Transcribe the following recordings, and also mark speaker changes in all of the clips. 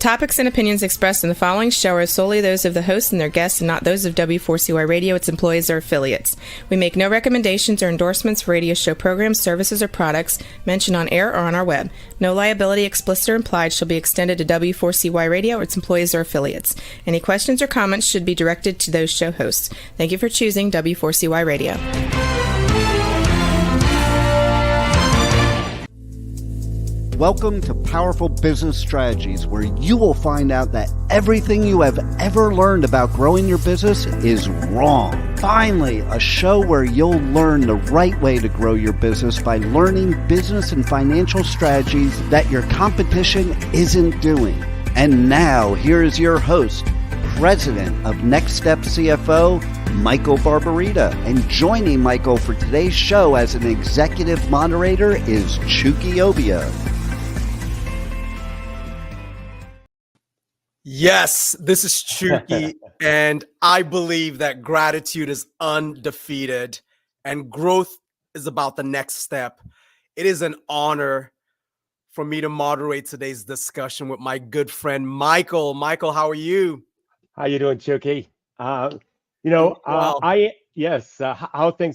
Speaker 1: topics and opinions expressed in the following show are solely those of the host and their guests and not those of W4CY Radio, its employees, or affiliates. We make no recommendations or endorsements for radio show programs, services, or products mentioned on air or on our web. No liability, explicit or implied, shall be extended to W4CY Radio or its employees or affiliates. Any questions or comments should be directed to those show hosts. Thank you for choosing W4CY Radio.
Speaker 2: Welcome to Powerful Business Strategies, where you will find out that everything you have ever learned about growing your business is wrong. Finally, a show where you'll learn the right way to grow your business by learning business and financial strategies that your competition isn't doing. And now, here is your host, President of Next Step CFO, Michael Barbarita. And joining Michael for today's show as an executive moderator is Chucky Obia.
Speaker 3: Yes, this is Chucky, and I believe that gratitude is undefeated and growth is about the next step. It is an honor for me to moderate today's discussion with my good friend, Michael. Michael, how are you?
Speaker 4: How you doing, Chucky? How things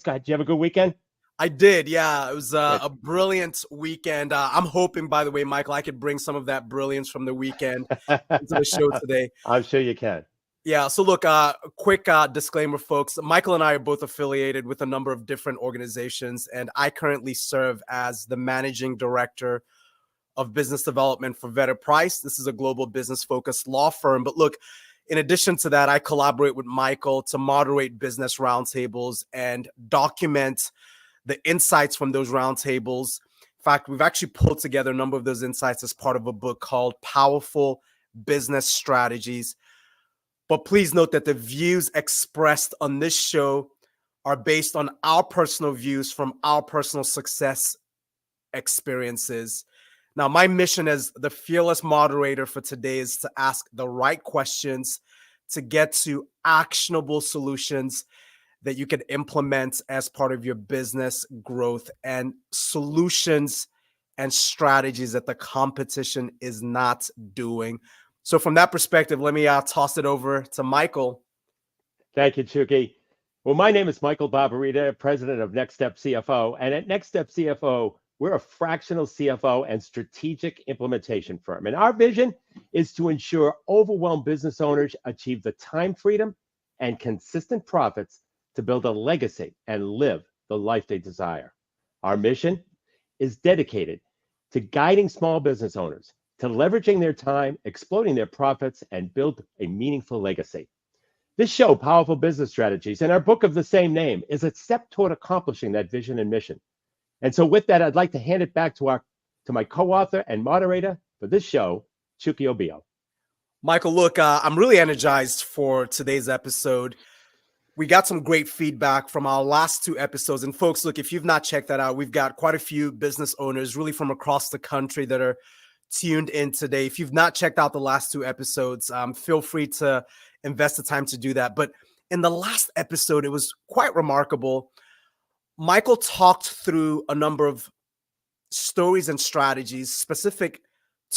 Speaker 4: got? Did you have a good weekend?
Speaker 3: I did, yeah. It was a brilliant weekend. I'm hoping, by the way, Michael, I could bring some of that brilliance from the weekend into the show today.
Speaker 4: I'm sure you can.
Speaker 3: Yeah, so look, quick disclaimer, folks. Michael and I are both affiliated with a number of different organizations, and I currently serve as the managing director of business development for Vedder Price. This is a global business-focused law firm. But look, in addition to that, I collaborate with Michael to moderate business roundtables and document the insights from those roundtables. In fact, we've actually pulled together a number of those insights as part of a book called Powerful Business Strategies. But please note that the views expressed on this show are based on our personal views from our personal success experiences. Now, my mission as the fearless moderator for today is to ask the right questions to get to actionable solutions that you can implement as part of your business growth, and solutions and strategies that the competition is not doing. So from that perspective, let me toss it over to Michael.
Speaker 4: Thank you, Chucky. Well, my name is Michael Barbarita, president of Next Step CFO. And at Next Step CFO, we're a fractional CFO and strategic implementation firm. And our vision is to ensure overwhelmed business owners achieve the time freedom and consistent profits to build a legacy and live the life they desire. Our mission is dedicated to guiding small business owners to leveraging their time, exploding their profits, and build a meaningful legacy. This show, Powerful Business Strategies, and our book of the same name, is a step toward accomplishing that vision and mission. And so with that, I'd like to hand it back to my co-author and moderator for this show, Chucky Obia.
Speaker 3: Michael, look, I'm really energized for today's episode. We got some great feedback from our last two episodes. And folks, look, if you've not checked that out, we've got quite a few business owners really from across the country that are tuned in today. If you've not checked out the last two episodes, feel free to invest the time to do that. But in the last episode, it was quite remarkable. Michael talked through a number of stories and strategies specific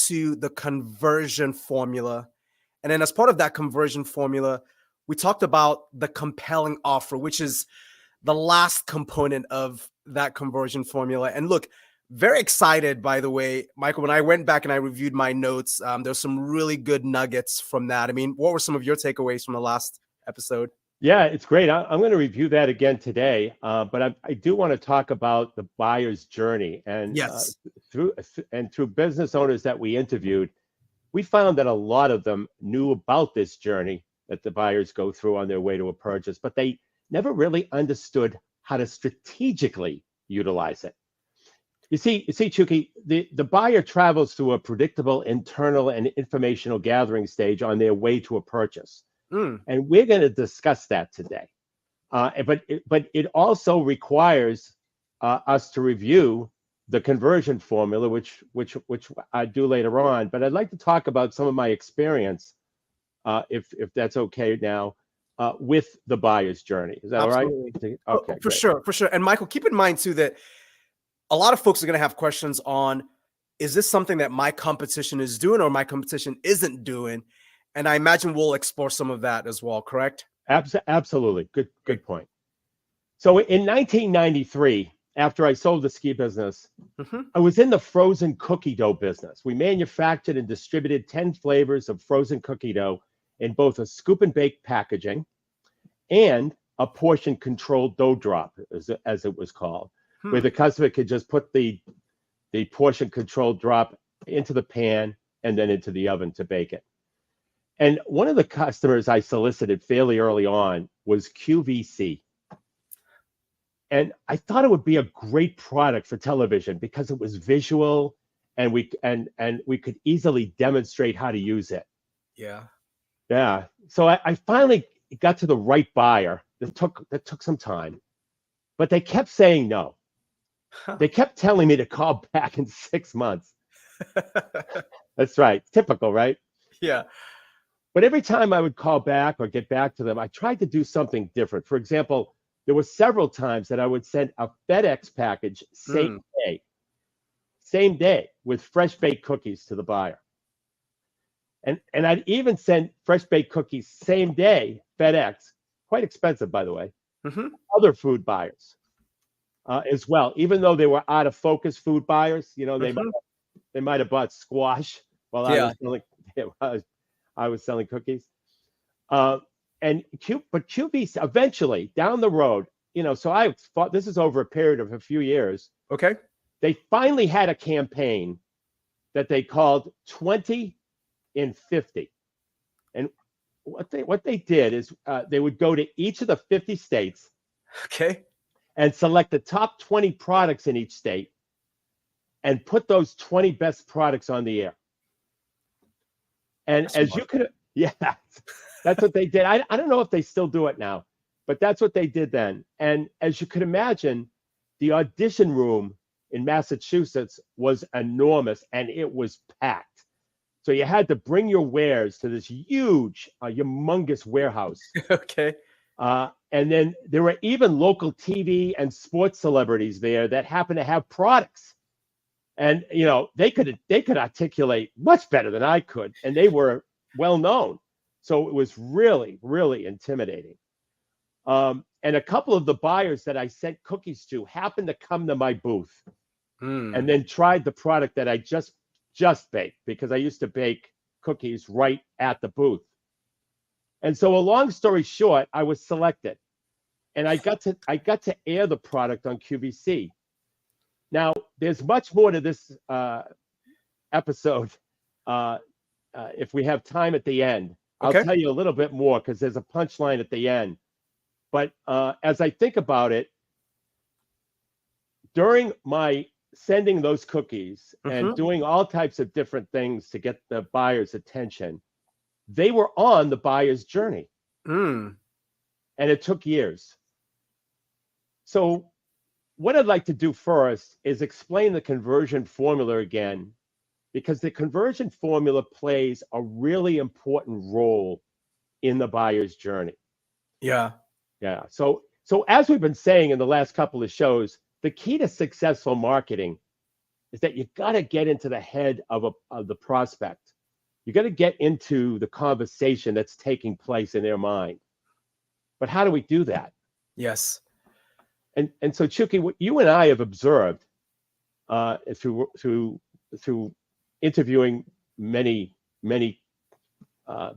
Speaker 3: to the conversion formula. And then as part of that conversion formula, we talked about the compelling offer, which is the last component of that conversion formula. And look, very excited, by the way, Michael, when I went back and I reviewed my notes, there's some really good nuggets from that. I mean, what were some of your takeaways from the last episode?
Speaker 4: Yeah, it's great. I'm going to review that again today, but I do want to talk about the buyer's journey. And
Speaker 3: yes,
Speaker 4: through business owners that we interviewed, we found that a lot of them knew about this journey that the buyers go through on their way to a purchase, but they never really understood how to strategically utilize it. You see, Chucky, the buyer travels through a predictable internal and informational gathering stage on their way to a purchase. And we're going to discuss that today. But it also requires us to review the conversion formula, which I do later on. But I'd like to talk about some of my experience, if that's okay now, with the buyer's journey. Is that
Speaker 3: absolutely
Speaker 4: all right? Okay,
Speaker 3: for sure. And Michael, keep in mind too that a lot of folks are going to have questions on, is this something that my competition is doing or my competition isn't doing? And I imagine we'll explore some of that as well, correct?
Speaker 4: Absolutely. Good point. So in 1993, after I sold the ski business, I was in the frozen cookie dough business. We manufactured and distributed 10 flavors of frozen cookie dough in both a scoop and bake packaging and a portion controlled dough drop, as it was called, where the customer could just put the portion controlled drop into the pan and then into the oven to bake it. And one of the customers I solicited fairly early on was QVC. And I thought it would be a great product for television because it was visual and we could easily demonstrate how to use it. Yeah. So I finally got to the right buyer. That took some time, but they kept saying no. They kept telling me to call back in 6 months. That's right. Typical, right?
Speaker 3: Yeah.
Speaker 4: But every time I would call back or get back to them, I tried to do something different. For example, there were several times that I would send a FedEx package same day with fresh baked cookies to the buyer. And I'd even send fresh baked cookies same day, FedEx, quite expensive, by the way, other food buyers as well. Even though they were out of focus food buyers, you know, they might have bought squash while I was selling cookies. But QVC eventually down the road, you know, so I thought this is over a period of a few years.
Speaker 3: Okay.
Speaker 4: They finally had a campaign that they called 20 in 50. And what they did is they would go to each of the 50 states.
Speaker 3: Okay.
Speaker 4: And select the top 20 products in each state and put those 20 best products on the air. And that's as smart. You could, that's what they did. I don't know if they still do it now, but that's what they did then. And as you could imagine, the audition room in Massachusetts was enormous and it was packed. So you had to bring your wares to this huge, humongous warehouse.
Speaker 3: Okay.
Speaker 4: And then there were even local TV and sports celebrities there that happened to have products. And, you know, they could articulate much better than I could. And they were well known. So it was really, really intimidating. And a couple of the buyers that I sent cookies to happened to come to my booth and then tried the product that I just baked, because I used to bake cookies right at the booth. And so a long story short, I was selected and I got to air the product on QVC. Now, there's much more to this episode. If we have time at the end, I'll tell you a little bit more because there's a punchline at the end. But as I think about it, during my sending those cookies and doing all types of different things to get the buyer's attention, they were on the buyer's journey. And it took years. So what I'd like to do first is explain the conversion formula again, because the conversion formula plays a really important role in the buyer's journey. Yeah. So as we've been saying in the last couple of shows, the key to successful marketing is that you got to get into the head of the prospect. You got to get into the conversation that's taking place in their mind. But how do we do that?
Speaker 3: Yes.
Speaker 4: And so, Chucky, what you and I have observed through interviewing many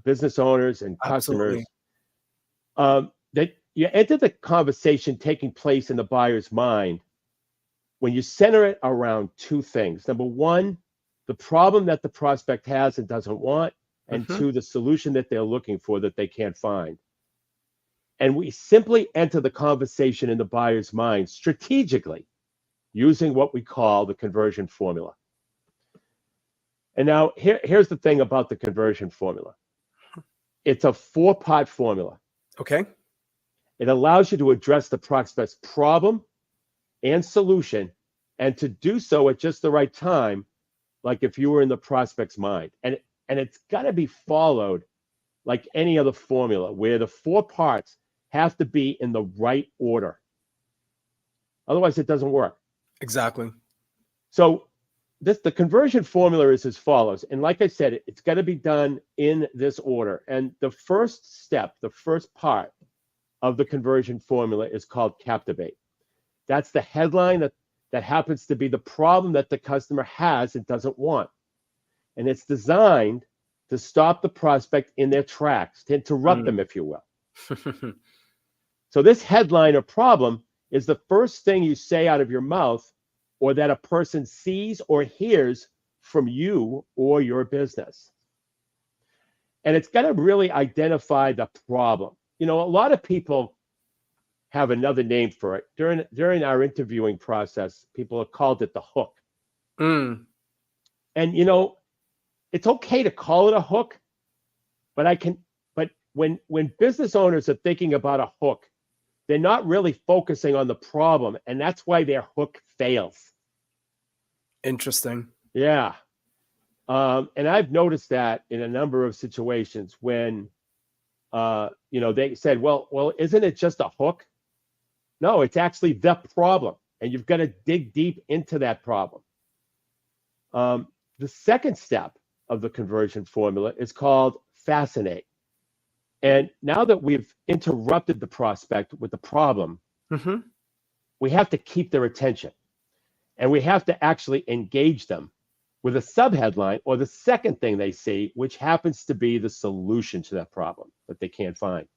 Speaker 4: business owners and customers, that you enter the conversation taking place in the buyer's mind when you center it around two things. Number one, the problem that the prospect has and doesn't want, and two, the solution that they're looking for that they can't find. And we simply enter the conversation in the buyer's mind strategically using what we call the conversion formula. And now here's the thing about the conversion formula. It's a 4-part formula.
Speaker 3: Okay.
Speaker 4: It allows you to address the prospect's problem and solution, and to do so at just the right time, like if you were in the prospect's mind. And it's got to be followed like any other formula, where the 4 parts have to be in the right order. Otherwise, it doesn't work.
Speaker 3: Exactly.
Speaker 4: So the conversion formula is as follows. And like I said, it's got to be done in this order. And the first step, the first part of the conversion formula is called Captivate. That's the headline that happens to be the problem that the customer has and doesn't want. And it's designed to stop the prospect in their tracks, to interrupt them, if you will. So this headline or problem is the first thing you say out of your mouth or that a person sees or hears from you or your business. And it's got to really identify the problem. You know, a lot of people have another name for it. During our interviewing process, people have called it the hook. And, you know, it's okay to call it a hook, but when business owners are thinking about a hook, they're not really focusing on the problem, and that's why their hook fails.
Speaker 3: Interesting.
Speaker 4: Yeah. And I've noticed that in a number of situations when, you know, they said, well, isn't it just a hook? No, it's actually the problem, and you've got to dig deep into that problem. The second step of the conversion formula is called Fascinate. And now that we've interrupted the prospect with the problem, we have to keep their attention. And we have to actually engage them with a subheadline or the second thing they see, which happens to be the solution to that problem that they can't find.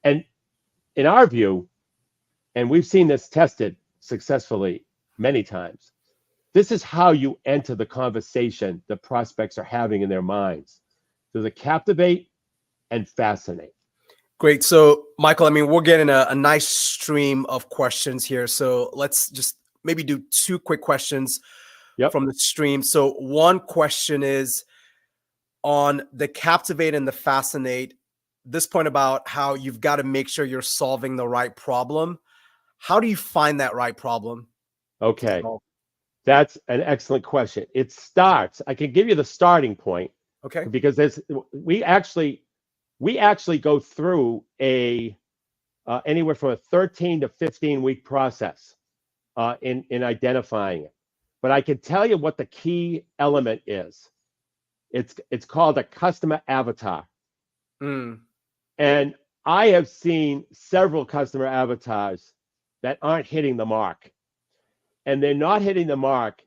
Speaker 4: And in our view, and we've seen this tested successfully many times, this is how you enter the conversation the prospects are having in their minds, through the Captivate and Fascinate.
Speaker 3: Great. So, Michael, I mean, we're getting a nice stream of questions here. So let's just maybe do two quick questions from the stream. So one question is on the Captivate and the Fascinate, this point about how you've got to make sure you're solving the right problem. How do you find that right problem?
Speaker 4: Okay. That's an excellent question. It starts, I can give you the starting point.
Speaker 3: Okay.
Speaker 4: Because we actually go through anywhere from a 13 to 15 week process in identifying it. But I can tell you what the key element is. It's called a customer avatar. And I have seen several customer avatars that aren't hitting the mark. And they're not hitting the mark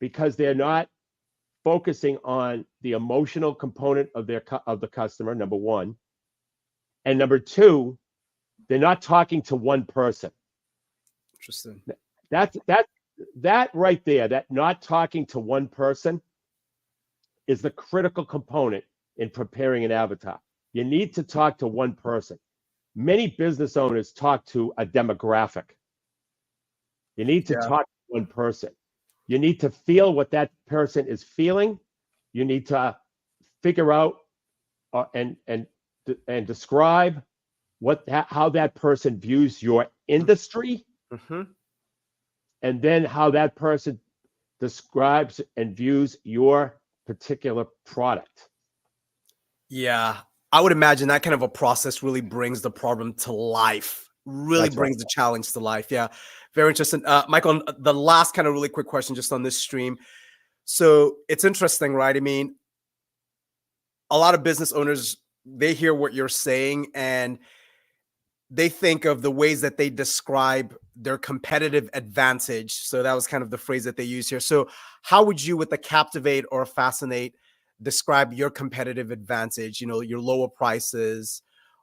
Speaker 4: because they're not focusing on the emotional component of the customer, number one. And number two, they're not talking to one person.
Speaker 3: Interesting.
Speaker 4: That right there, that not talking to one person is the critical component in preparing an avatar. You need to talk to one person. Many business owners talk to a demographic. You need to talk to one person. You need to feel what that person is feeling. You need to figure out and describe how that person views your industry, and then how that person describes and views your particular product.
Speaker 3: Yeah, I would imagine that kind of a process really brings the problem to life. Really brings the challenge to life. Yeah, very interesting. Michael, the last kind of really quick question just on this stream. So it's interesting, right? I mean, a lot of business owners, they hear what you're saying and they think of the ways that they describe their competitive advantage. So that was kind of the phrase that they use here. So how would you, with the Captivate or Fascinate, describe your competitive advantage? You know, your lower prices,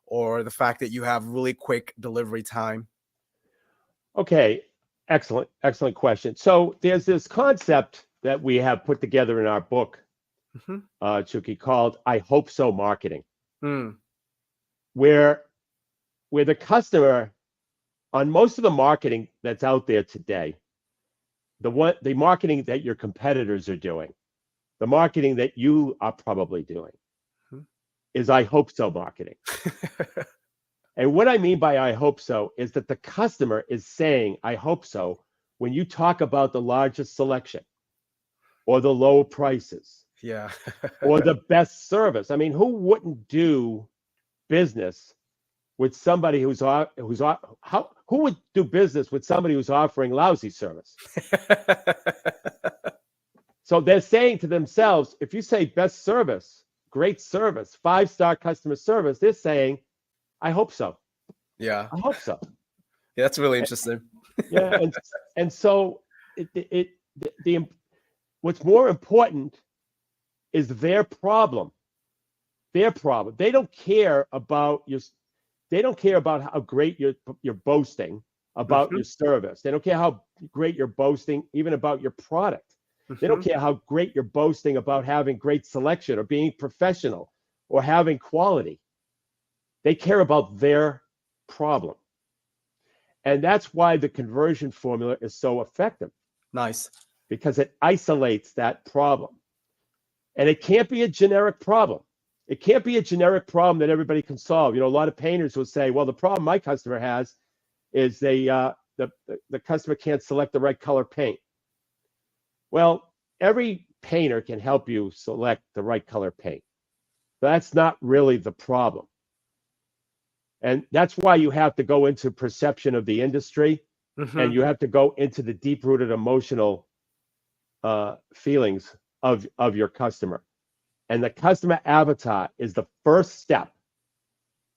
Speaker 3: or the fact that you have really quick delivery time?
Speaker 4: Okay, excellent question. So there's this concept that we have put together in our book, Chucky, called "I Hope So" marketing, where the customer, on most of the marketing that's out there today, the marketing that your competitors are doing, the marketing that you are probably doing, is "I hope so" marketing. And what I mean by "I hope so" is that the customer is saying "I hope so" when you talk about the largest selection, or the low prices, or the best service. I mean, who wouldn't do business with somebody who would do business with somebody who's offering lousy service? So they're saying to themselves, if you say best service, great service, 5-star customer service, they're saying, I hope so.
Speaker 3: Yeah.
Speaker 4: I hope so.
Speaker 3: Yeah, that's really interesting.
Speaker 4: Yeah, and so what's more important is their problem. Their problem. They don't care about how great you're boasting about your service. They don't care how great you're boasting even about your product. They don't care how great you're boasting about having great selection or being professional or having quality. They care about their problem. And that's why the conversion formula is so effective.
Speaker 3: Nice.
Speaker 4: Because it isolates that problem. And it can't be a generic problem. It can't be a generic problem that everybody can solve. You know, a lot of painters will say, well, the problem my customer has is the customer can't select the right color paint. Well, every painter can help you select the right color paint. But that's not really the problem. And that's why you have to go into perception of the industry, and you have to go into the deep-rooted emotional feelings of your customer. And the customer avatar is the first step,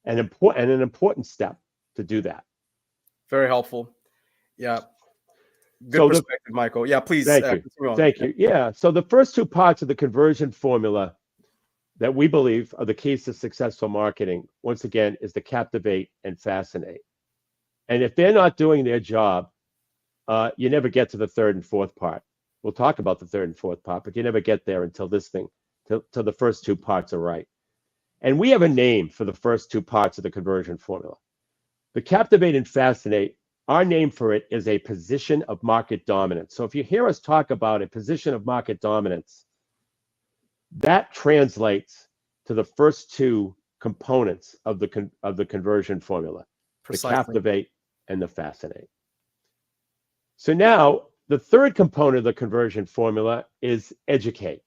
Speaker 4: an important step to do that.
Speaker 3: Very helpful. Yeah. Good perspective, Michael. Yeah, please.
Speaker 4: Thank you. Yeah. So the first two parts of the conversion formula that we believe are the keys to successful marketing, once again, is to captivate and fascinate. And if they're not doing their job, you never get to the third and fourth part. We'll talk about the third and fourth part, but you never get there until till the first two parts are right. And we have a name for the first two parts of the conversion formula. The captivate and fascinate, our name for it is a position of market dominance. So if you hear us talk about a position of market dominance, that translates to the first two components of the conversion formula,
Speaker 3: Precisely.
Speaker 4: The captivate and the fascinate. So now the third component of the conversion formula is educate.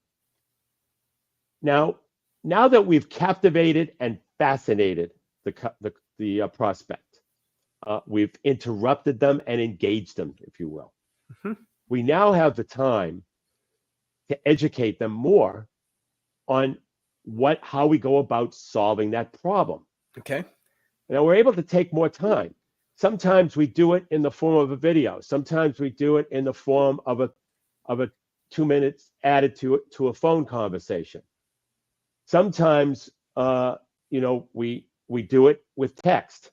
Speaker 4: Now that we've captivated and fascinated the prospect, we've interrupted them and engaged them, if you will. We now have the time to educate them more on how we go about solving that problem.
Speaker 3: Okay.
Speaker 4: Now we're able to take more time. Sometimes we do it in the form of a video. Sometimes we do it in the form of a 2 minutes added to a phone conversation. Sometimes, we do it with text.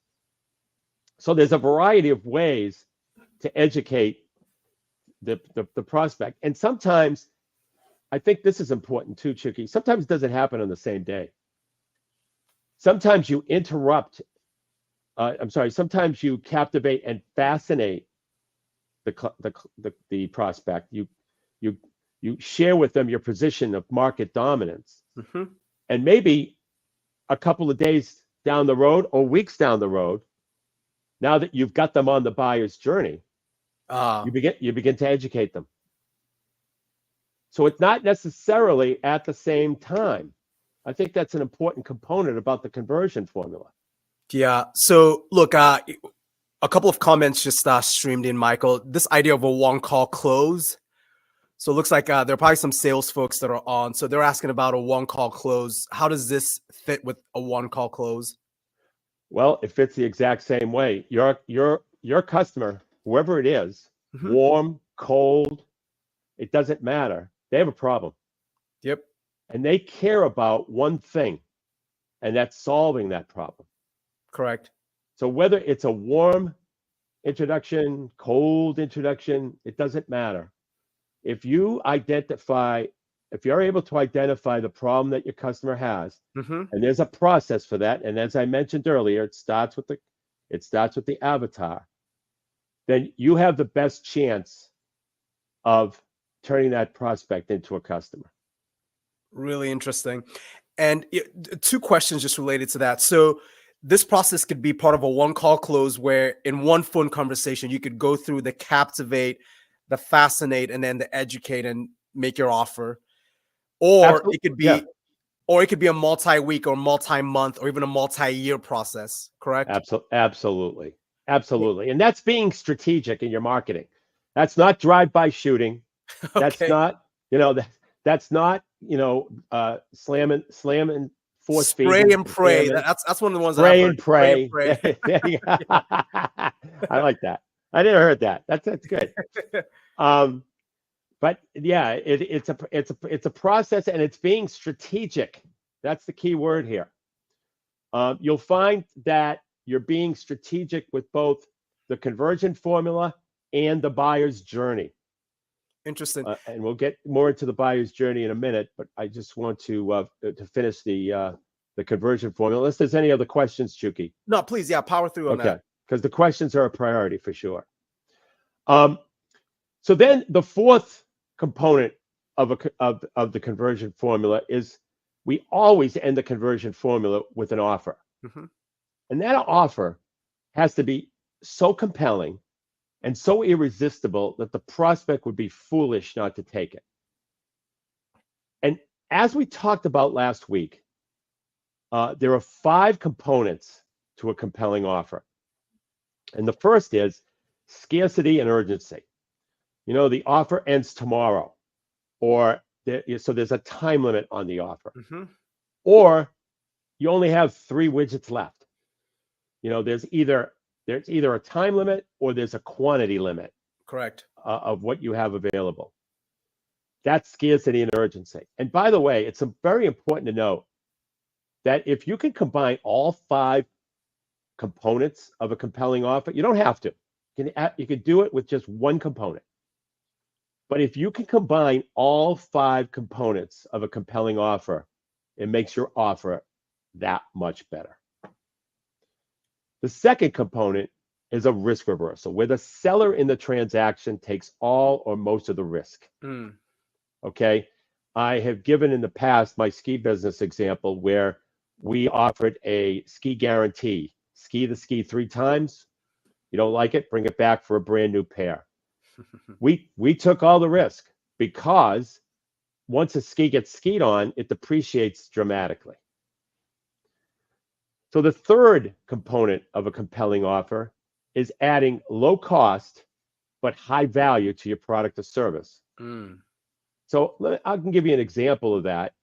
Speaker 4: So there's a variety of ways to educate the prospect. And sometimes, I think this is important too, Chucky, sometimes it doesn't happen on the same day. Sometimes you sometimes you captivate and fascinate the prospect. You share with them your position of market dominance. And maybe a couple of days down the road or weeks down the road, now that you've got them on the buyer's journey, you begin to educate them. So it's not necessarily at the same time. I think that's an important component about the conversion formula.
Speaker 3: Yeah. So look, a couple of comments just streamed in, Michael. This idea of a one-call close. So it looks like there are probably some sales folks that are on. So they're asking about a one-call close. How does this fit with a one-call close?
Speaker 4: Well, it fits the exact same way. Your customer, whoever it is, warm, cold, it doesn't matter. They have a problem.
Speaker 3: Yep.
Speaker 4: And they care about one thing, and that's solving that problem.
Speaker 3: Correct.
Speaker 4: So whether it's a warm introduction, cold introduction, it doesn't matter. If you're able to identify the problem that your customer has, and there's a process for that, and as I mentioned earlier, it starts with the avatar, then you have the best chance of turning that prospect into a customer.
Speaker 3: Really interesting. And two questions just related to that. So this process could be part of a one-call close where in one phone conversation, you could go through the captivate, the fascinate, and then the educate and make your offer. Or Absolutely. It could be Or it could be a multi-week or multi-month or even a multi-year process, correct?
Speaker 4: Absolutely. And that's being strategic in your marketing. That's not drive-by shooting. That's
Speaker 3: Okay.
Speaker 4: not, that's not, slamming, force
Speaker 3: Spray
Speaker 4: feeding,
Speaker 3: and pray.
Speaker 4: spamming,
Speaker 3: That's one of the ones
Speaker 4: spray
Speaker 3: I've
Speaker 4: and
Speaker 3: heard.
Speaker 4: pray.
Speaker 3: Spray and pray.
Speaker 4: I like that. I never heard that. That's good. But yeah, it's a process, and it's being strategic. That's the key word here. You'll find that you're being strategic with both the conversion formula and the buyer's journey.
Speaker 3: Interesting.
Speaker 4: And we'll get more into the buyer's journey in a minute, but I just want to finish the conversion formula. Unless there's any other questions, Chucky.
Speaker 3: No, please, yeah, power through on that.
Speaker 4: Okay, because the questions are a priority for sure. So then the fourth component of the conversion formula is we always end the conversion formula with an offer.
Speaker 3: Mm-hmm.
Speaker 4: And that offer has to be so compelling and so irresistible that the prospect would be foolish not to take it. And as we talked about last week, there are 5 components to a compelling offer. And the first is scarcity and urgency. The offer ends tomorrow, or so there's a time limit on the offer,
Speaker 3: Mm-hmm.
Speaker 4: or you only have 3 widgets left. There's either a time limit or there's a quantity limit.
Speaker 3: Correct.
Speaker 4: Of what you have available. That's scarcity and urgency. And by the way, it's very important to note that if you can combine all 5 components of a compelling offer, you don't have to. You can do it with just one component. But if you can combine all 5 components of a compelling offer, it makes your offer that much better. The second component is a risk reversal, where the seller in the transaction takes all or most of the risk.
Speaker 3: Mm.
Speaker 4: Okay. I have given in the past my ski business example where we offered a ski guarantee. Ski the ski 3 times. You don't like it, bring it back for a brand new pair. We took all the risk because once a ski gets skied on, it depreciates dramatically. So the third component of a compelling offer is adding low cost but high value to your product or service.
Speaker 3: Mm.
Speaker 4: So I can give you an example of that.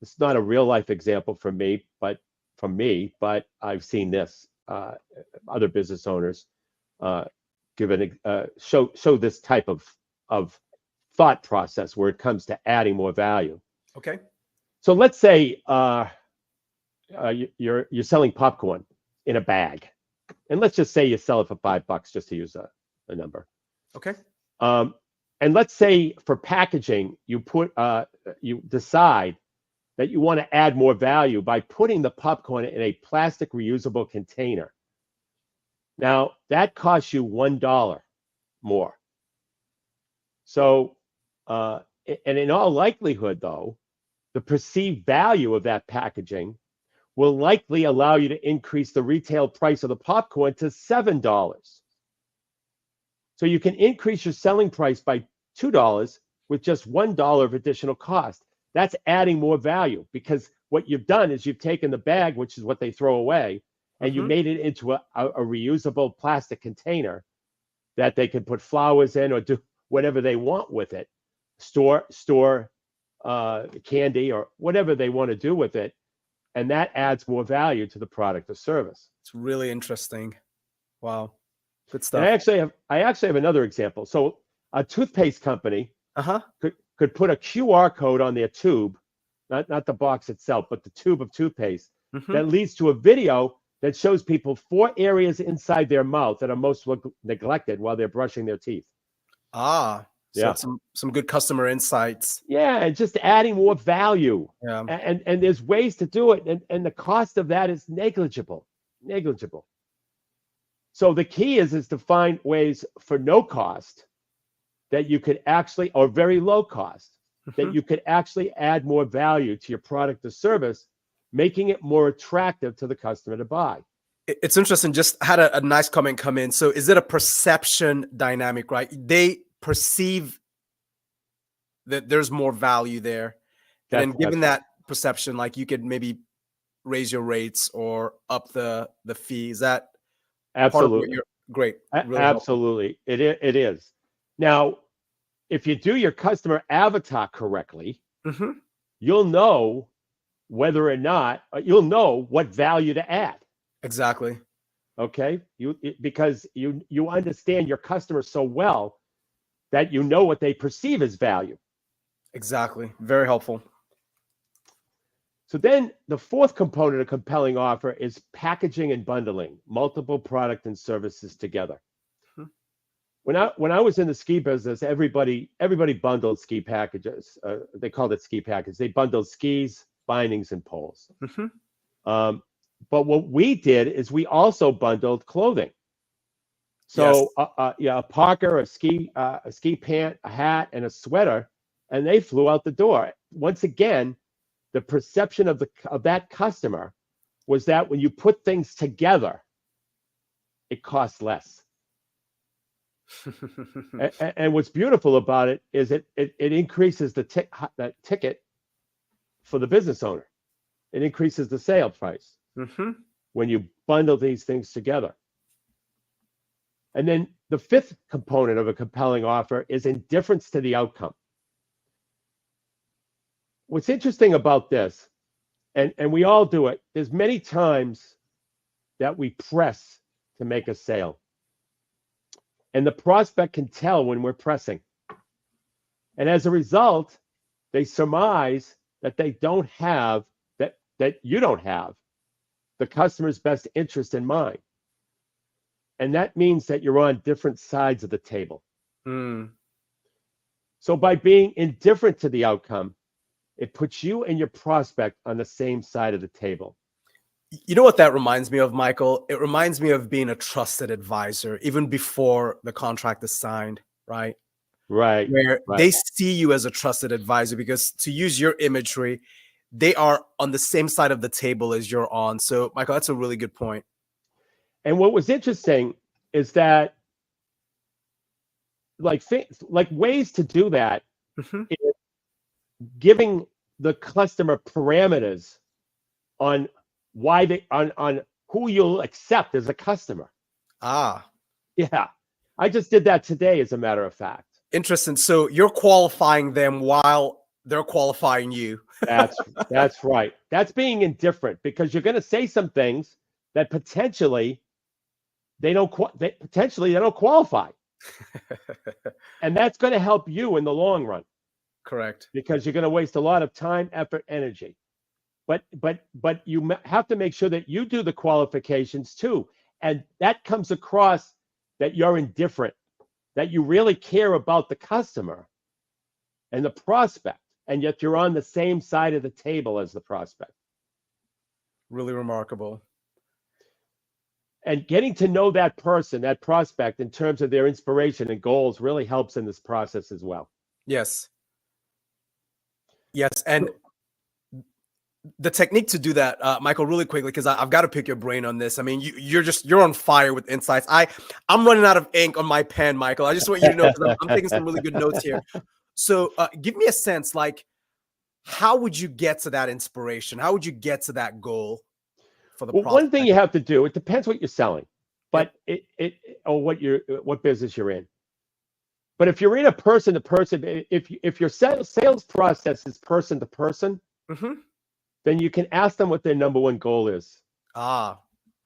Speaker 4: It's not a real life example from me, but I've seen this. Other business owners show this type of thought process where it comes to adding more value.
Speaker 3: Okay.
Speaker 4: So let's say you're selling popcorn in a bag, and let's just say you sell it for $5, just to use a number.
Speaker 3: Okay.
Speaker 4: And let's say for packaging, you decide that you want to add more value by putting the popcorn in a plastic reusable container. Now that costs you $1 more. So, and in all likelihood, though, the perceived value of that packaging will likely allow you to increase the retail price of the popcorn to $7. So you can increase your selling price by $2 with just $1 of additional cost. That's adding more value, because what you've done is you've taken the bag, which is what they throw away, and you made it into a reusable plastic container that they can put flowers in or do whatever they want with it, store candy or whatever they want to do with it. And that adds more value to the product or service.
Speaker 3: It's really interesting. Wow. Good stuff.
Speaker 4: And I actually have another example. So a toothpaste company could put a QR code on their tube, not the box itself, but the tube of toothpaste, that leads to a video that shows people 4 areas inside their mouth that are most neglected while they're brushing their teeth.
Speaker 3: So
Speaker 4: yeah.
Speaker 3: Some good customer insights.
Speaker 4: Yeah, and just adding more value.
Speaker 3: Yeah.
Speaker 4: And there's ways to do it, and the cost of that is negligible. So the key is to find ways for no cost that you could actually, or very low cost, that you could actually add more value to your product or service, making it more attractive to the customer to buy.
Speaker 3: It's interesting. Just had a nice comment come in. So is it a perception dynamic, right? They perceive that there's more value there. And given that perception, like you could maybe raise your rates or up the fee. Is that part of what
Speaker 4: Absolutely.
Speaker 3: you're great? Really helpful.
Speaker 4: Absolutely. It is. Now, if you do your customer avatar correctly,
Speaker 3: Mm-hmm.
Speaker 4: you'll know whether or not you'll know what value to add.
Speaker 3: Exactly.
Speaker 4: Okay, because you understand your customer so well that you know what they perceive as value.
Speaker 3: Exactly. Very helpful.
Speaker 4: So then the fourth component of compelling offer is packaging and bundling multiple product and services together.
Speaker 3: Hmm.
Speaker 4: When I was in the ski business, everybody bundled ski packages. They called it ski package. They bundled skis, bindings, and poles.
Speaker 3: Mm-hmm.
Speaker 4: But what we did is we also bundled clothing. So a parka, a ski pant, a hat, and a sweater, and they flew out the door. Once again, the perception of that customer was that when you put things together, it costs less. And what's beautiful about it is it increases the ticket for the business owner. It increases the sale price.
Speaker 3: Mm-hmm.
Speaker 4: When you bundle these things together. And then the fifth component of a compelling offer is indifference to the outcome. What's interesting about this, and we all do it, there's many times that we press to make a sale. And the prospect can tell when we're pressing. And as a result, they surmise that they don't have, that you don't have the customer's best interest in mind. And that means that you're on different sides of the table.
Speaker 3: Mm.
Speaker 4: So by being indifferent to the outcome, it puts you and your prospect on the same side of the table.
Speaker 3: You know what that reminds me of, Michael? It reminds me of being a trusted advisor, even before the contract is signed, right?
Speaker 4: Right.
Speaker 3: Where
Speaker 4: right.
Speaker 3: they see you as a trusted advisor, because to use your imagery, they are on the same side of the table as you're on. So, Michael, that's a really good point.
Speaker 4: And what was interesting is that, like ways to do that,
Speaker 3: Mm-hmm.
Speaker 4: is giving the customer parameters on why on who you'll accept as a customer.
Speaker 3: Ah,
Speaker 4: Yeah, I just did that today, as a matter of fact.
Speaker 3: interesting. So you're qualifying them while they're qualifying you.
Speaker 4: That's right. That's being indifferent, because you're going to say some things that potentially they don't qualify, and that's going to help you in the long run.
Speaker 3: Correct.
Speaker 4: Because you're going to waste a lot of time, effort, energy. But you have to make sure that you do the qualifications too, and that comes across that you're indifferent, that you really care about the customer and the prospect, and yet you're on the same side of the table as the prospect.
Speaker 3: Really remarkable.
Speaker 4: And getting to know that person, that prospect, in terms of their inspiration and goals really helps in this process as well.
Speaker 3: Yes. Yes. And the technique to do that, Michael, really quickly, because I've got to pick your brain on this. I mean, you're on fire with insights. I'm running out of ink on my pen, Michael. I just want you to know, because I'm taking some really good notes here. So give me a sense, like, how would you get to that inspiration? How would you get to that goal for the prospect?
Speaker 4: One thing you have to do, it depends what you're selling, but or what business you're in. But if you're in a person to person, if your sales process is person to person,
Speaker 3: mm-hmm.
Speaker 4: then you can ask them what their number one goal is.
Speaker 3: But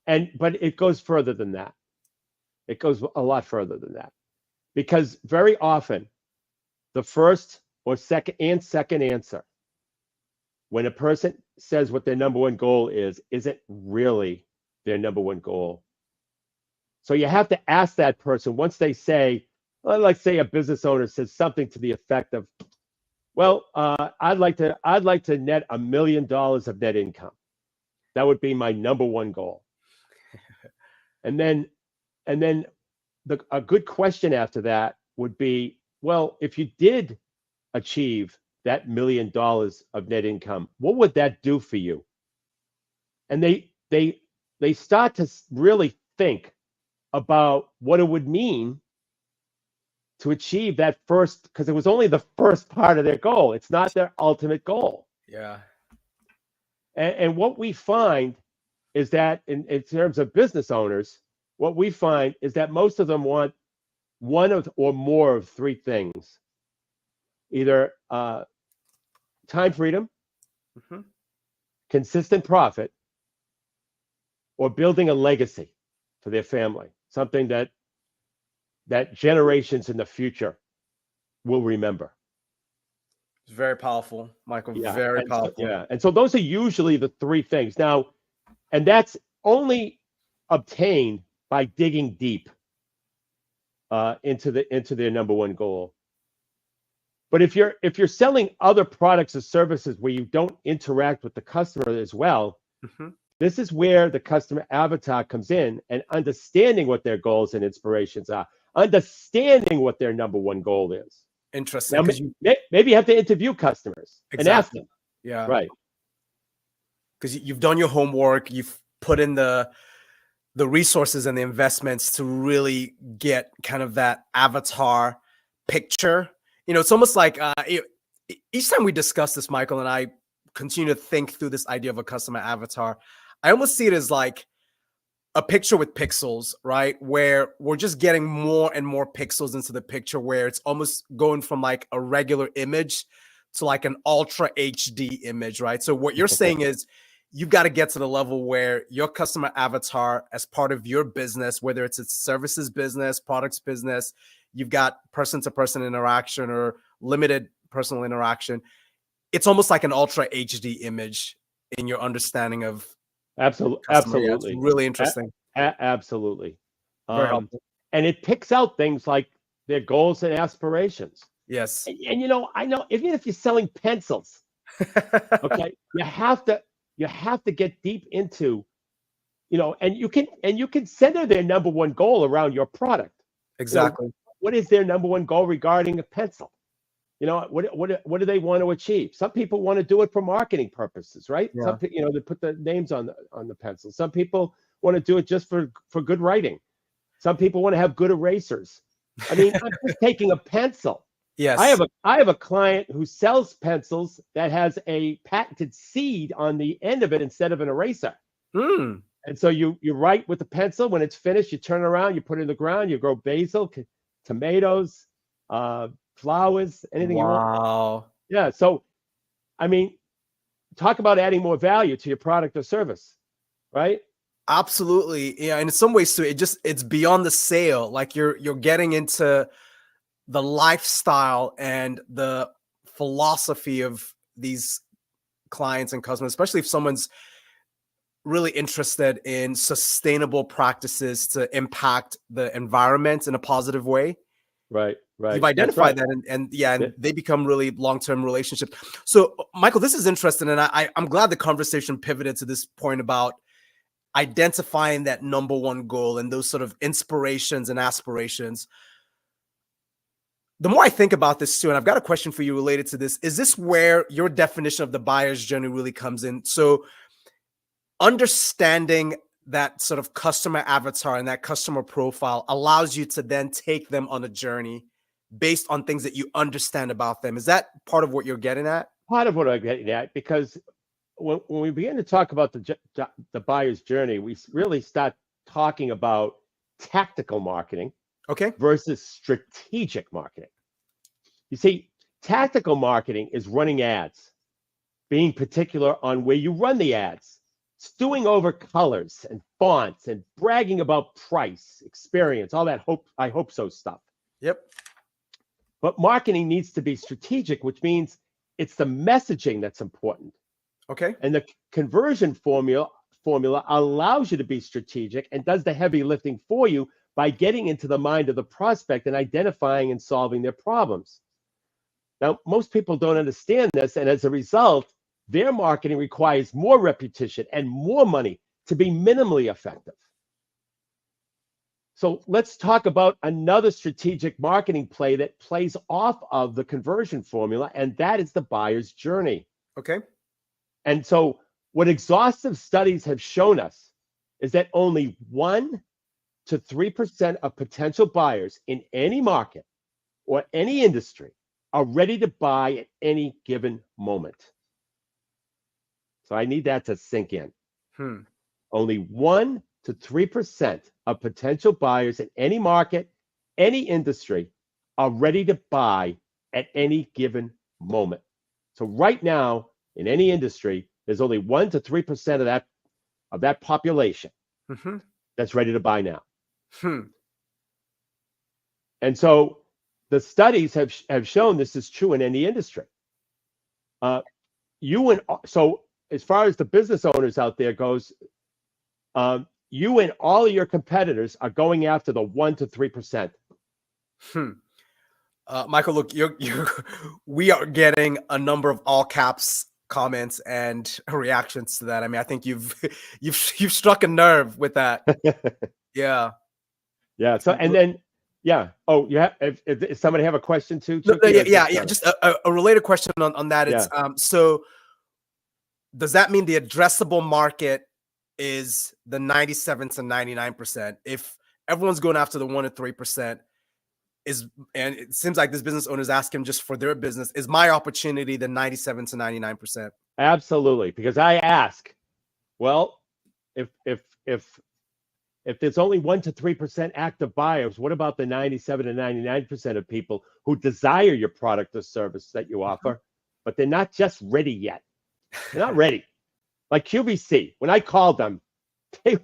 Speaker 4: it goes further than that. It goes a lot further than that, because very often the first or second answer when a person says what their number one goal isn't really their number one goal. So you have to ask that person, once they say, let's say a business owner says something to the effect of, well, I'd like to net $1 million of net income. That would be my number one goal. And then a good question after that would be, well, if you did achieve that $1 million of net income, what would that do for you? And they start to really think about what it would mean to achieve that first, because it was only the first part of their goal. It's not their ultimate goal.
Speaker 3: Yeah.
Speaker 4: And what we find is that in terms of business owners, what we find is that most of them want one of or more of three things: either time freedom,
Speaker 3: Mhm.
Speaker 4: consistent profit, or building a legacy for their family, something that generations in the future will remember.
Speaker 3: It's very powerful, Michael.
Speaker 4: Yeah,
Speaker 3: Very
Speaker 4: and so,
Speaker 3: powerful.
Speaker 4: and so those are usually the three things. Now, and that's only obtained by digging deep into their number one goal. But if you're selling other products or services where you don't interact with the customer as well,
Speaker 3: Mhm.
Speaker 4: this is where the customer avatar comes in, and understanding what their goals and inspirations are, understanding what their number one goal is.
Speaker 3: Interesting.
Speaker 4: Now,
Speaker 3: Because you
Speaker 4: maybe you have to interview customers and ask
Speaker 3: exactly.
Speaker 4: them.
Speaker 3: Yeah.
Speaker 4: Right.
Speaker 3: Because you've done your homework, you've put in the resources and the investments to really get kind of that avatar picture. It's almost like each time we discuss this, Michael and I continue to think through this idea of a customer avatar. I almost see it as like a picture with pixels, right? Where we're just getting more and more pixels into the picture, where it's almost going from like a regular image to like an ultra HD image, right? So what you're saying is you've got to get to the level where your customer avatar, as part of your business, whether it's a services business, products business, you've got person-to-person interaction or limited personal interaction. It's almost like an ultra HD image in your understanding of
Speaker 4: Absolutely.
Speaker 3: customer. Yeah, it's
Speaker 4: Absolutely.
Speaker 3: really interesting.
Speaker 4: Absolutely.
Speaker 3: Very helpful.
Speaker 4: And it picks out things like their goals and aspirations.
Speaker 3: Yes.
Speaker 4: And I know even if you're selling pencils, okay, you have to get deep into, and you can center their number one goal around your product.
Speaker 3: Exactly.
Speaker 4: What is their number one goal regarding a pencil? What do they want to achieve? Some people want to do it for marketing purposes, right?
Speaker 3: Yeah.
Speaker 4: They put the names on the pencil. Some people want to do it just for good writing. Some people want to have good erasers. I mean, I'm just taking a pencil.
Speaker 3: Yes.
Speaker 4: I have a client who sells pencils that has a patented seed on the end of it instead of an eraser.
Speaker 3: Mm.
Speaker 4: And so you write with the pencil. When it's finished, you turn it around, you put it in the ground, you grow basil, tomatoes, flowers, anything you want.
Speaker 3: Wow.
Speaker 4: Yeah. So, I mean, talk about adding more value to your product or service, right?
Speaker 3: Absolutely. Yeah. And in some ways too, it's beyond the sale. Like you're getting into the lifestyle and the philosophy of these clients and customers, especially if someone's really interested in sustainable practices to impact the environment in a positive way.
Speaker 4: Right.
Speaker 3: You've identified that, and they become really long-term relationships. So, Michael, this is interesting, and I'm glad the conversation pivoted to this point about identifying that number one goal and those sort of inspirations and aspirations. The more I think about this too, and I've got a question for you related to this, is this where your definition of the buyer's journey really comes in? So, understanding that sort of customer avatar and that customer profile allows you to then take them on a journey based on things that you understand about them. Is that part of what you're getting at?
Speaker 4: Part of what I'm getting at, because when we begin to talk about the buyer's journey, we really start talking about tactical marketing,
Speaker 3: okay,
Speaker 4: versus strategic marketing. You see, tactical marketing is running ads, being particular on where you run the ads, stewing over colors and fonts and bragging about price, experience, all that I hope so stuff.
Speaker 3: Yep.
Speaker 4: But marketing needs to be strategic, which means it's the messaging that's important.
Speaker 3: Okay.
Speaker 4: And the conversion formula allows you to be strategic and does the heavy lifting for you by getting into the mind of the prospect and identifying and solving their problems. Now, most people don't understand this, and as a result, their marketing requires more repetition and more money to be minimally effective. So let's talk about another strategic marketing play that plays off of the conversion formula, and that is the buyer's journey.
Speaker 3: Okay.
Speaker 4: And so what exhaustive studies have shown us is that only 1 to 3% of potential buyers in any market or any industry are ready to buy at any given moment. So I need that to sink in.
Speaker 3: Hmm.
Speaker 4: Only 1 to 3% of potential buyers in any market, any industry, are ready to buy at any given moment. So right now, in any industry, there's only 1 to 3% of that population
Speaker 3: Mm-hmm.
Speaker 4: that's ready to buy now.
Speaker 3: Hmm.
Speaker 4: And so the studies have shown this is true in any industry. So as far as the business owners out there goes, you and all of your competitors are going after the 1 to 3%.
Speaker 3: Hmm. Michael, look, we are getting a number of all caps comments and reactions to that. I mean, I think you've struck a nerve with that. Yeah.
Speaker 4: Yeah. So and then Oh, yeah. If somebody have a question too?
Speaker 3: No,
Speaker 4: Chucky,
Speaker 3: yeah. Just a related question on that. It's so does that mean the addressable market is the 97 to 99%? If everyone's going after the 1 to 3%, and it seems like this business owner is asking just for their business, is my opportunity the 97 to 99%?
Speaker 4: Absolutely, because I ask, well, if there's only 1 to 3% active buyers, what about the 97 to 99% of people who desire your product or service that you offer, but they're not just ready yet? They're not ready. Like QVC, when I called them, they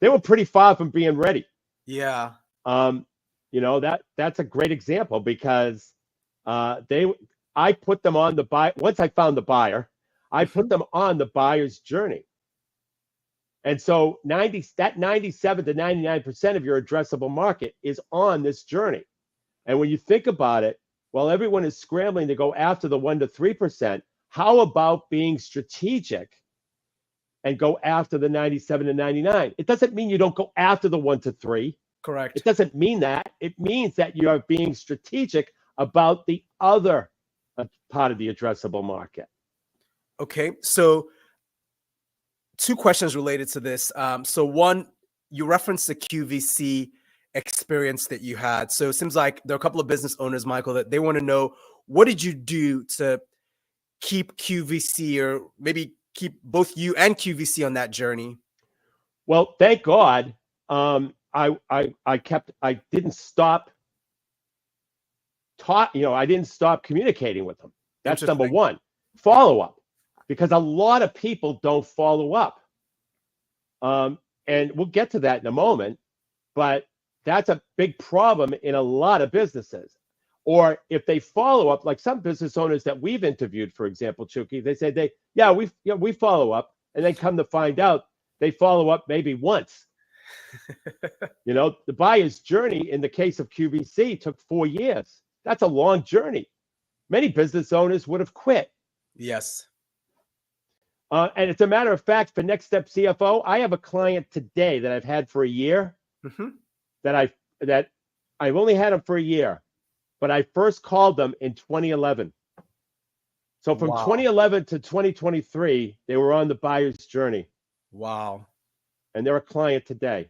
Speaker 4: were pretty far from being ready.
Speaker 3: Yeah.
Speaker 4: That's a great example because I put them on the buy. Once I found the buyer, I put them on the buyer's journey. And so 97 to 99% of your addressable market is on this journey. And when you think about it, while everyone is scrambling to go after the 1 to 3%, how about being strategic and go after the 97 to 99? It doesn't mean you don't go after the 1 to 3.
Speaker 3: Correct.
Speaker 4: It doesn't mean that. It means that you are being strategic about the other part of the addressable market.
Speaker 3: Okay. So 2 questions related to this. So one, you referenced the QVC experience that you had. So it seems like there are a couple of business owners, Michael, that they want to know, what did you do to keep QVC, or maybe keep both you and QVC on that journey?
Speaker 4: Well, thank God. I didn't stop I didn't stop communicating with them. That's number one. Follow up, because a lot of people don't follow up. And we'll get to that in a moment, but that's a big problem in a lot of businesses. Or if they follow up, like some business owners that we've interviewed, for example, Chucky, they say we follow up, and then come to find out they follow up maybe once. The buyer's journey in the case of QVC took 4 years. That's a long journey. Many business owners would have quit.
Speaker 3: Yes.
Speaker 4: And it's a matter of fact, for Next Step CFO, I have a client today that I've had for a year. That I've only had them for a year, but I first called them in 2011. So from 2011 to 2023, they were on the buyer's journey.
Speaker 3: Wow.
Speaker 4: And they're a client today.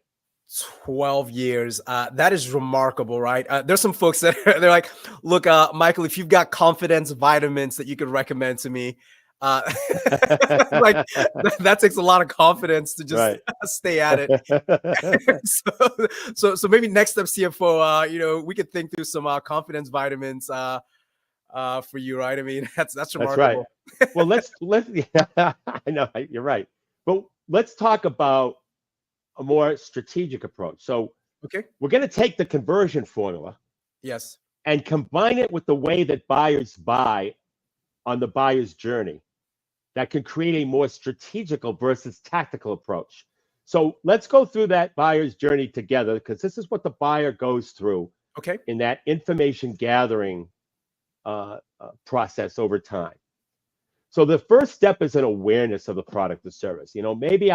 Speaker 3: 12 years. That is remarkable, right? There's some folks that they're like, look, Michael, if you've got confidence vitamins that you could recommend to me, like that takes a lot of confidence to just stay at it. so maybe Next Step CFO, we could think through some confidence vitamins for you, right? I mean, that's remarkable.
Speaker 4: That's right. Well, let's I know you're right, but let's talk about a more strategic approach. So we're going to take the conversion formula,
Speaker 3: yes,
Speaker 4: and combine it with the way that buyers buy on the buyer's journey. That can create a more strategical versus tactical approach. So let's go through that buyer's journey together, because this is what the buyer goes through in that information gathering process over time. So the first step is an awareness of the product or service. Maybe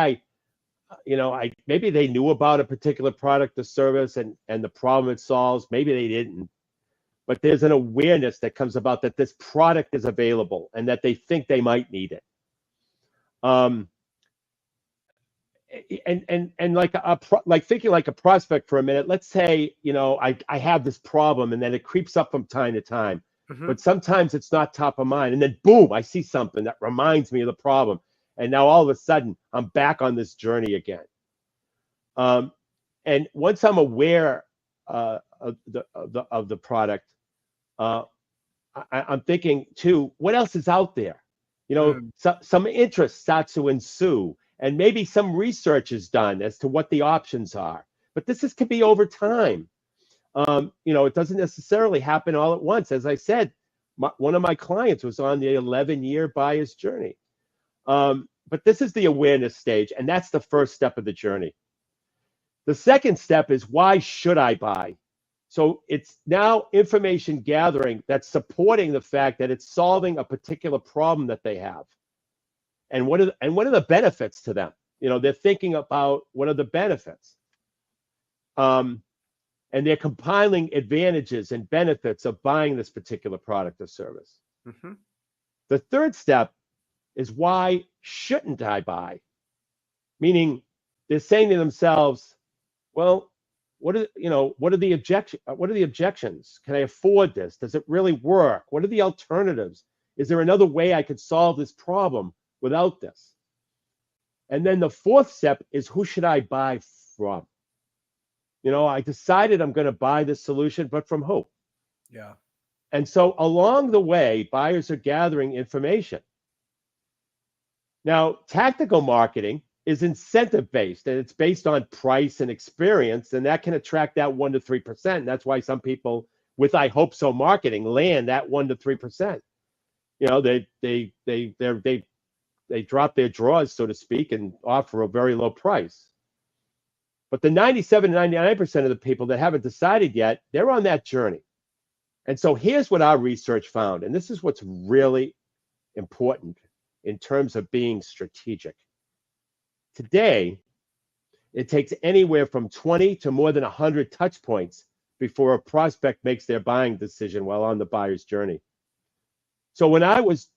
Speaker 4: they knew about a particular product or service and the problem it solves. Maybe they didn't. But there's an awareness that comes about that this product is available and that they think they might need it. And like thinking like a prospect for a minute. Let's say I have this problem, and then it creeps up from time to time. But sometimes it's not top of mind, and then boom, I see something that reminds me of the problem, And now all of a sudden, I'm back on this journey again. And once I'm aware of the product, I'm thinking too, what else is out there? You know, some interest starts to ensue, and maybe some research is done as to what the options are. But this can be over time. You know, it doesn't necessarily happen all at once. As I said, one of my clients was on the 11-year buyer's journey. But this is the awareness stage, and that's the first step of the journey. The second step is, why should I buy? So it's now information gathering that's supporting the fact that it's solving a particular problem that they have. And what are the benefits to them? You know, they're thinking about what are the benefits. And they're compiling advantages and benefits of buying this particular product or service. Mm-hmm. The third step is, why shouldn't I buy? Meaning they're saying to themselves, well, what are the objections? Can I afford this? Does it really work? What are the alternatives? Is there another way I could solve this problem without this? And then the fourth step is, who should I buy from? You know, I decided I'm going to buy this solution, but from who?
Speaker 3: Yeah.
Speaker 4: And so along the way, buyers are gathering information. Now, tactical marketing is incentive-based, and it's based on price and experience, and that can attract that 1% to 3%. And that's why some people with I hope so marketing land that 1% to 3%. You know, they drop their drawers, so to speak, and offer a very low price. But the 97 to 99% of the people that haven't decided yet, they're on that journey. And so here's what our research found, and this is what's really important in terms of being strategic. Today, it takes anywhere from 20 to more than 100 touch points before a prospect makes their buying decision while on the buyer's journey. So when I was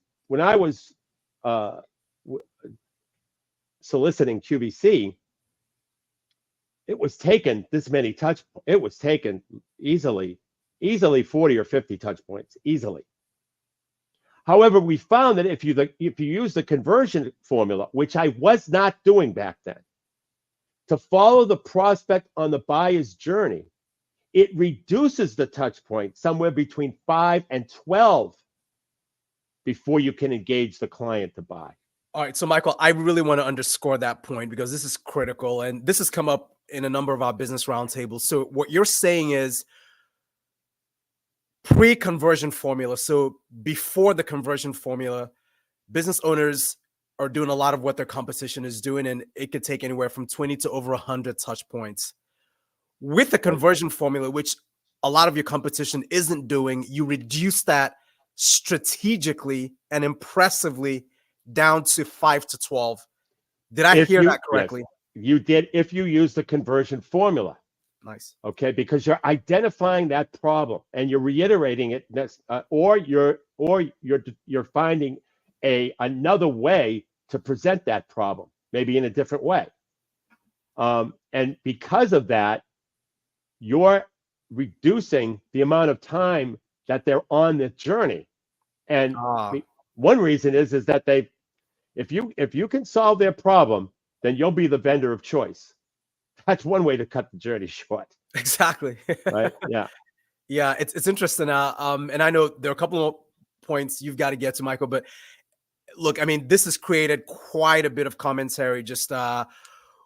Speaker 4: soliciting QVC, it was taken this many it was taken easily 40 or 50 touch points, easily. However, we found that if you use the conversion formula, which I was not doing back then, to follow the prospect on the buyer's journey, it reduces the touch point somewhere between 5 and 12 before you can engage the client to buy.
Speaker 3: All right, so Michael, I really want to underscore that point because this is critical, and this has come up in a number of our business roundtables. So what you're saying is pre-conversion formula. So before the conversion formula, business owners are doing a lot of what their competition is doing, and it could take anywhere from 20 to over 100 touch points. With the conversion formula, which a lot of your competition isn't doing, you reduce that strategically and impressively down to 5 to 12. Did I hear that correctly?
Speaker 4: Yes, you did, if you use the conversion formula.
Speaker 3: Nice.
Speaker 4: Okay, because you're identifying that problem and you're reiterating it, or you're finding another way to present that problem, maybe in a different way. And because of that, you're reducing the amount of time that they're on the journey. And one reason is that if you can solve their problem, then you'll be the vendor of choice. That's one way to cut the journey short.
Speaker 3: Exactly.
Speaker 4: Right? Yeah.
Speaker 3: Yeah, it's interesting. And I know there are a couple of points you've got to get to, Michael, but look, I mean, this has created quite a bit of commentary just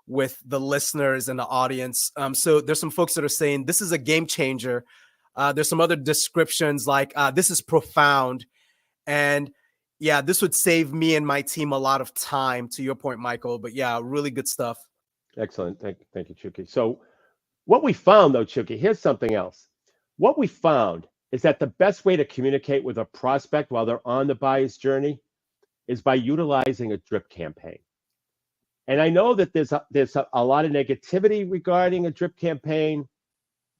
Speaker 3: with the listeners and the audience. So there's some folks that are saying this is a game changer. There's some other descriptions like this is profound. And yeah, this would save me and my team a lot of time, to your point, Michael. But yeah, really good stuff.
Speaker 4: Excellent. Thank you, Chucky. So what we found, though, Chucky, here's something else. What we found is that the best way to communicate with a prospect while they're on the buyer's journey is by utilizing a drip campaign. And I know that there's a lot of negativity regarding a drip campaign,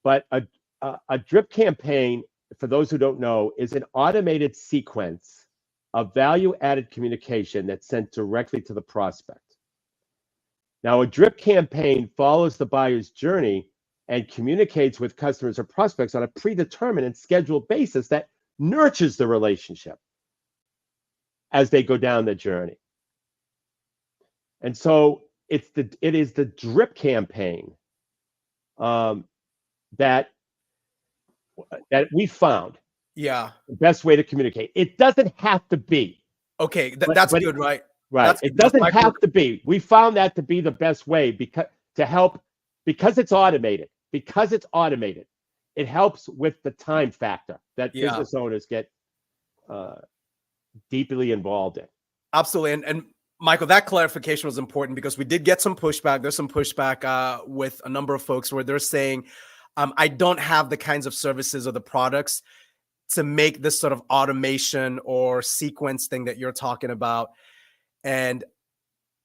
Speaker 4: but a drip campaign, for those who don't know, is an automated sequence of value-added communication that's sent directly to the prospect. Now, a drip campaign follows the buyer's journey and communicates with customers or prospects on a predetermined and scheduled basis that nurtures the relationship as they go down the journey. And so it is the drip campaign that we found
Speaker 3: Yeah.
Speaker 4: the best way to communicate. It doesn't have to be.
Speaker 3: Okay.
Speaker 4: But-
Speaker 3: That's
Speaker 4: but-
Speaker 3: good, right?
Speaker 4: Right.
Speaker 3: That's
Speaker 4: It
Speaker 3: good. That's
Speaker 4: doesn't
Speaker 3: Michael-
Speaker 4: have to be. We found that to be the best way because it's automated. Because it's automated, it helps with the time factor that
Speaker 3: Yeah.
Speaker 4: business owners get deeply involved in.
Speaker 3: Absolutely. And Michael, that clarification was important because we did get some pushback. There's some pushback with a number of folks where they're saying, I don't have the kinds of services or the products to make this sort of automation or sequence thing that you're talking about. And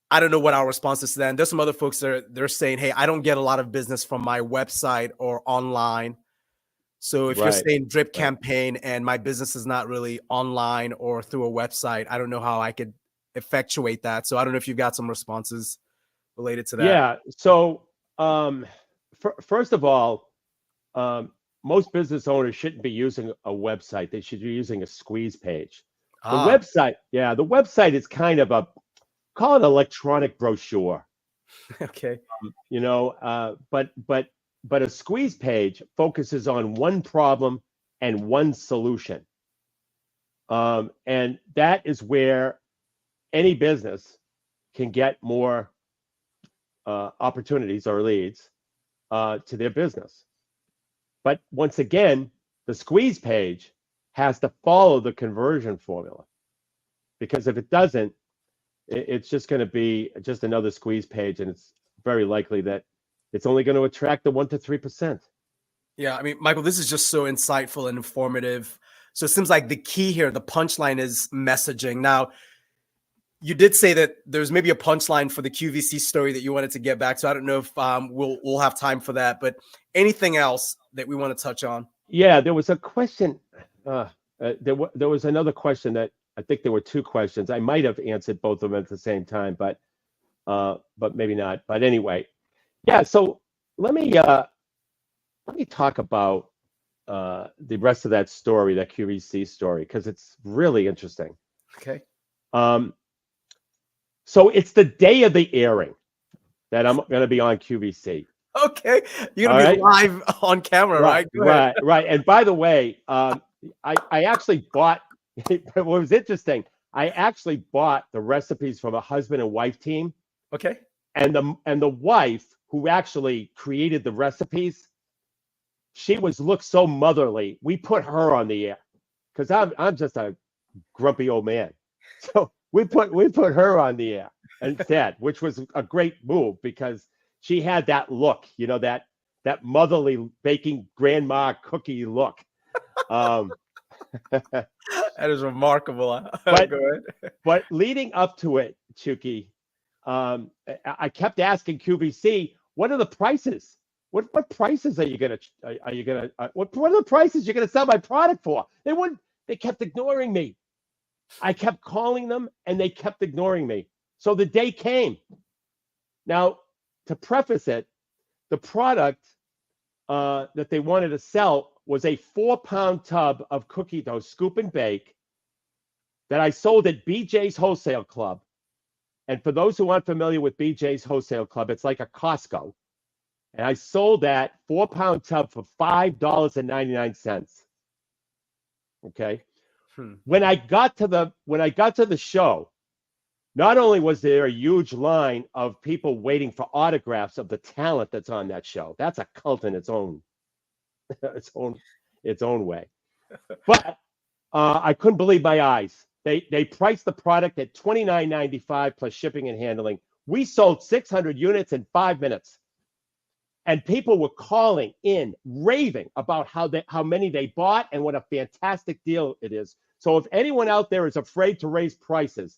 Speaker 3: I don't know what our response is to that. And there's some other folks that they're saying, hey, I don't get a lot of business from my website or online. So if you're
Speaker 4: Right.
Speaker 3: saying drip campaign and my business is not really online or through a website, I don't know how I could effectuate that. So I don't know if you've got some responses related to that.
Speaker 4: Yeah. So first of all, most business owners shouldn't be using a website. They should be using a squeeze page. The website is kind of call it electronic brochure.
Speaker 3: Okay.
Speaker 4: But a squeeze page focuses on one problem and one solution. And that is where any business can get more opportunities or leads to their business. But once again, the squeeze page has to follow the conversion formula, because if it doesn't, it's just going to be just another squeeze page, and it's very likely that it's only going to attract the 1 to 3%.
Speaker 3: Yeah, I mean, Michael, this is just so insightful and informative. So it seems like the key here, the punchline is messaging. Now, you did say that there's maybe a punchline for the QVC story that you wanted to get back. So I don't know if we'll have time for that, but anything else that we want to touch on?
Speaker 4: Yeah, there was a question. There was another question that I think there were two questions. I might have answered both of them at the same time, but maybe not. But anyway, yeah. So let me talk about the rest of that story, that QVC story, because it's really interesting.
Speaker 3: Okay.
Speaker 4: So it's the day of the airing that I'm going to be on QVC.
Speaker 3: Okay, you're gonna be live on camera, right?
Speaker 4: Right. And by the way, I actually bought. What was interesting, I actually bought the recipes from a husband and wife team.
Speaker 3: Okay.
Speaker 4: And the wife who actually created the recipes, she looked so motherly. We put her on the air because I'm just a grumpy old man. So we put her on the air instead, which was a great move because she had that look, that motherly baking grandma cookie look.
Speaker 3: That is remarkable.
Speaker 4: But leading up to it, Chucky, I kept asking QVC, what are the prices? What prices are you gonna what are the prices you're gonna sell my product for? They kept ignoring me. I kept calling them and they kept ignoring me. So the day came. Now, to preface it, the product that they wanted to sell was a 4-pound tub of cookie dough, scoop and bake, that I sold at BJ's Wholesale Club. And for those who aren't familiar with BJ's Wholesale Club, it's like a Costco. And I sold that 4-pound tub for $5.99. Okay. When I got to the show, not only was there a huge line of people waiting for autographs of the talent that's on that show. That's a cult in its own way. But I couldn't believe my eyes. They priced the product at $29.95 plus shipping and handling. We sold 600 units in 5 minutes. And people were calling in, raving about how many they bought and what a fantastic deal it is. So if anyone out there is afraid to raise prices,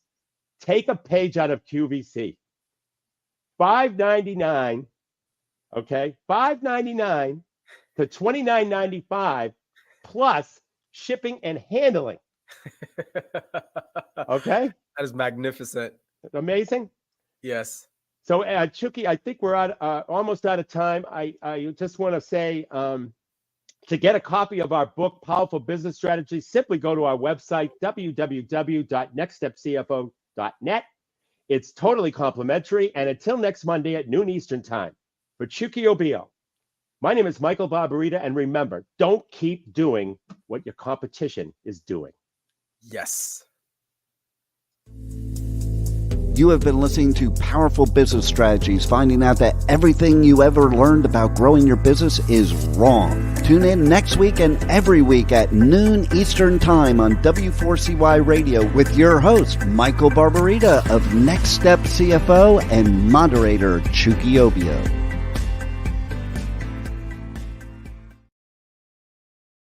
Speaker 4: take a page out of QVC. $5.99, okay? $5.99 to $29.95 plus shipping and handling. Okay?
Speaker 3: That is magnificent.
Speaker 4: Amazing?
Speaker 3: Yes.
Speaker 4: So, Chucky, I think we're almost out of time. I just want to say, to get a copy of our book, Powerful Business Strategies, simply go to our website, www.nextstepcfo.net. It's totally complimentary. And until next Monday at noon Eastern time, for Chucky Obio, my name is Michael Barbarita. And remember, don't keep doing what your competition is doing.
Speaker 3: Yes.
Speaker 2: You have been listening to Powerful Business Strategies, finding out that everything you ever learned about growing your business is wrong. Tune in next week and every week at noon Eastern Time on W4CY Radio with your host, Michael Barbarita of Next Step CFO and moderator Chucky Obio.